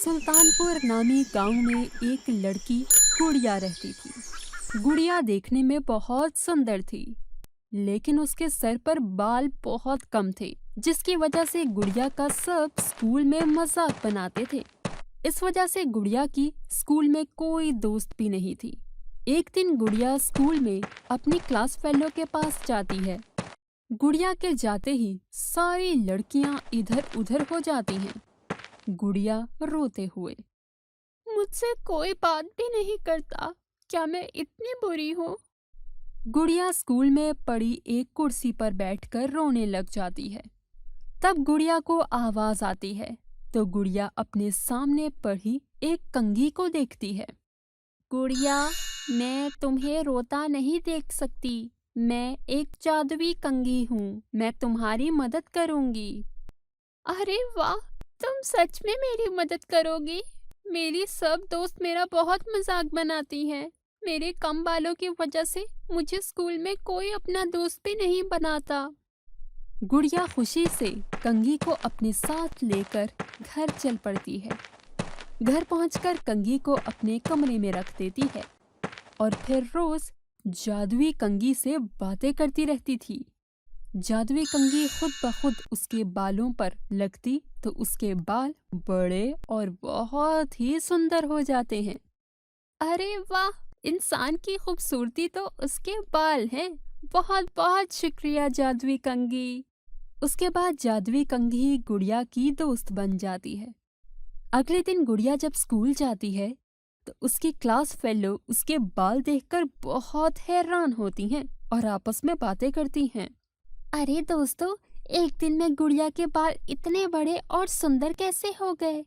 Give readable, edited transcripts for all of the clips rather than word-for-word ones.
सुल्तानपुर नामी गांव में एक लड़की गुड़िया रहती थी। गुड़िया देखने में बहुत सुंदर थी, लेकिन उसके सर पर बाल बहुत कम थे, जिसकी वजह से गुड़िया का सब स्कूल में मजाक बनाते थे। इस वजह से गुड़िया की स्कूल में कोई दोस्त भी नहीं थी। एक दिन गुड़िया स्कूल में अपनी क्लास फेलो के पास जाती है। गुड़िया के जाते ही सारी लड़कियां इधर उधर हो जाती हैं। गुड़िया रोते हुए, मुझसे कोई बात भी नहीं करता, क्या मैं इतनी बुरी हूँ? गुड़िया स्कूल में पड़ी एक कुर्सी पर बैठकर रोने लग जाती है। तब गुड़िया को आवाज आती है, तो गुड़िया अपने सामने पड़ी एक कंघी को देखती है। गुड़िया, मैं तुम्हें रोता नहीं देख सकती। मैं एक जादुई कंघी हूँ, मैं तुम्हारी मदद करूँगी। अरे वाह, तुम सच में मेरी मदद करोगी? मेरी सब दोस्त मेरा बहुत मजाक बनाती हैं। मेरे कम बालों की वजह से मुझे स्कूल में कोई अपना दोस्त भी नहीं बनाता। गुड़िया खुशी से कंघी को अपने साथ लेकर घर चल पड़ती है। घर पहुंचकर कंघी को अपने कमरे में रख देती है और फिर रोज जादुई कंघी से बातें करती रहती थी। जादुई कंघी खुद ब खुद उसके बालों पर लगती तो उसके बाल बड़े और बहुत ही सुंदर हो जाते हैं। अरे वाह, इंसान की खूबसूरती तो उसके बाल हैं। बहुत बहुत शुक्रिया जादुई कंघी। उसके बाद जादुई कंघी गुड़िया की दोस्त बन जाती है। अगले दिन गुड़िया जब स्कूल जाती है तो उसकी क्लास फेलो उसके बाल देखकर बहुत हैरान होती हैं और आपस में बातें करती हैं। अरे दोस्तों, एक दिन में गुड़िया के बाल इतने बड़े और सुंदर कैसे हो गए?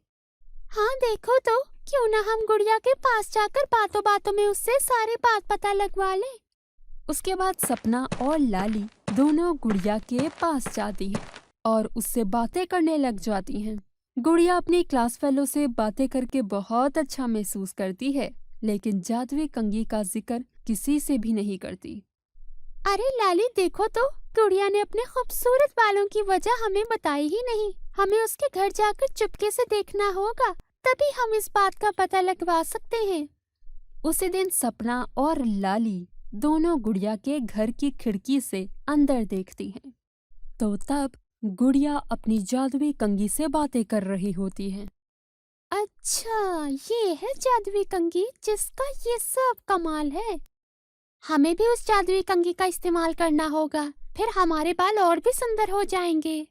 हाँ देखो तो, क्यों ना हम गुड़िया के पास जाकर बातों बातों में उससे सारे बात पता लगवा लें। उसके बाद सपना और लाली दोनों गुड़िया के पास जाती हैं और उससे बातें करने लग जाती हैं। गुड़िया अपनी क्लास फेलो से बातें करके बहुत अच्छा महसूस करती है, लेकिन जादुई कंघी का जिक्र किसी से भी नहीं करती। अरे लाली देखो तो, गुड़िया ने अपने खूबसूरत बालों की वजह हमें बताई ही नहीं। हमें उसके घर जाकर चुपके से देखना होगा, तभी हम इस बात का पता लगवा सकते हैं। उसी दिन सपना और लाली दोनों गुड़िया के घर की खिड़की से अंदर देखती हैं। तो तब गुड़िया अपनी जादुई कंघी से बातें कर रही होती है। अच्छा, ये है जादुई कंघी जिसका ये सब कमाल है। हमें भी उस जादुई कंघी का इस्तेमाल करना होगा, फिर हमारे बाल और भी सुंदर हो जाएंगे।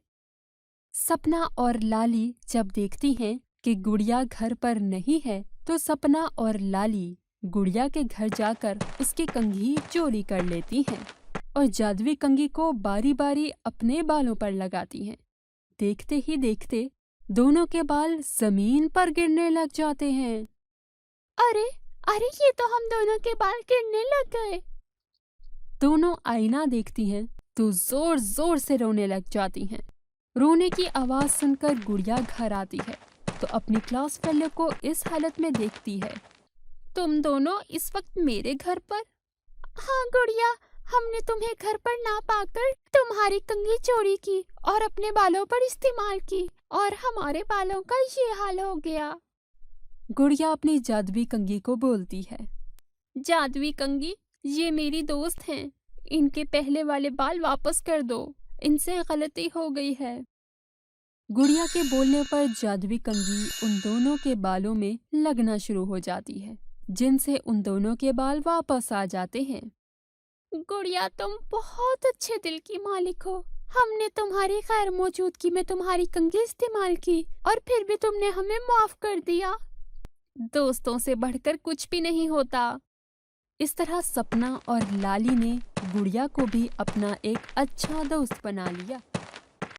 सपना और लाली जब देखती हैं कि गुड़िया घर पर नहीं है, तो सपना और लाली गुड़िया के घर जाकर उसकी कंघी चोरी कर लेती हैं और जादुई कंघी को बारी बारी अपने बालों पर लगाती हैं। देखते ही देखते दोनों के बाल जमीन पर गिरने लग जाते हैं। अरे अरे, ये तो हम दोनों के बाल गिरने लग गए। दोनों आईना देखती हैं तो जोर जोर से रोने लग जाती हैं। रोने की आवाज सुनकर गुड़िया घर आती है तो अपनी क्लास फेलो को इस हालत में देखती है। तुम दोनों इस वक्त मेरे घर पर? हाँ गुड़िया, हमने तुम्हें घर पर ना पाकर तुम्हारी कंघी चोरी की और अपने बालों पर इस्तेमाल की, और हमारे बालों का ये हाल हो गया। गुड़िया अपनी जादुई कंघी को बोलती है, जादुई कंघी, ये मेरी दोस्त हैं, इनके पहले वाले बाल वापस कर दो, इनसे गलती हो गई है। गुड़िया के बोलने पर जादुई कंघी उन दोनों के बालों में लगना शुरू हो जाती है, जिनसे उन दोनों के बाल वापस आ जाते हैं। गुड़िया, तुम बहुत अच्छे दिल की मालिक हो। हमने तुम्हारी गैर मौजूदगी में तुम्हारी कंघी इस्तेमाल की और फिर भी तुमने हमें माफ कर दिया। दोस्तों से बढ़कर कुछ भी नहीं होता। इस तरह सपना और लाली ने गुड़िया को भी अपना एक अच्छा दोस्त बना लिया।